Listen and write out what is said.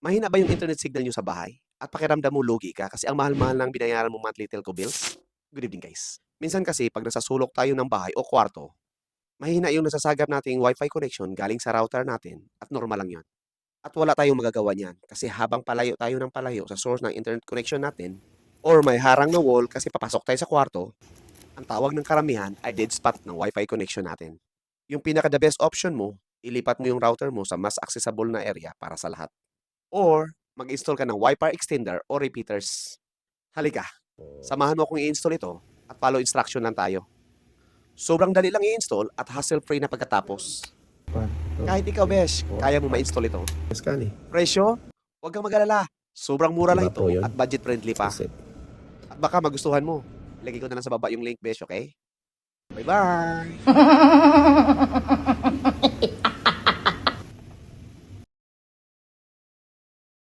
Mahina ba yung internet signal niyo sa bahay? At pakiramdam mo lugi ka kasi ang mahal-mahal ng binayaran mo monthly telco bills? Good evening guys. Minsan kasi pag nasa sulok tayo ng bahay o kwarto, mahina yung nasasagap nating wifi connection galing sa router natin at normal lang yun. At wala tayong magagawa niyan kasi habang palayo tayo ng palayo sa source ng internet connection natin or may harang na wall kasi papasok tayo sa kwarto, ang tawag ng karamihan ay dead spot ng wifi connection natin. Yung pinaka the best option mo, ilipat mo yung router mo sa mas accessible na area para sa lahat. Or mag-install ka ng Wi-Fi extender o repeaters. Halika, samahan mo akong i-install ito at follow instruction lang tayo. Sobrang dali lang i-install at hassle-free na pagkatapos. Kahit ikaw, Besh, kaya mo ma-install ito. Sekali. Presyo? Huwag kang mag-alala. Sobrang mura lang Iba po ito yun. at budget-friendly pa. Kasi At baka magustuhan mo. Lagay ko na lang sa baba yung link, Besh, okay? Bye-bye!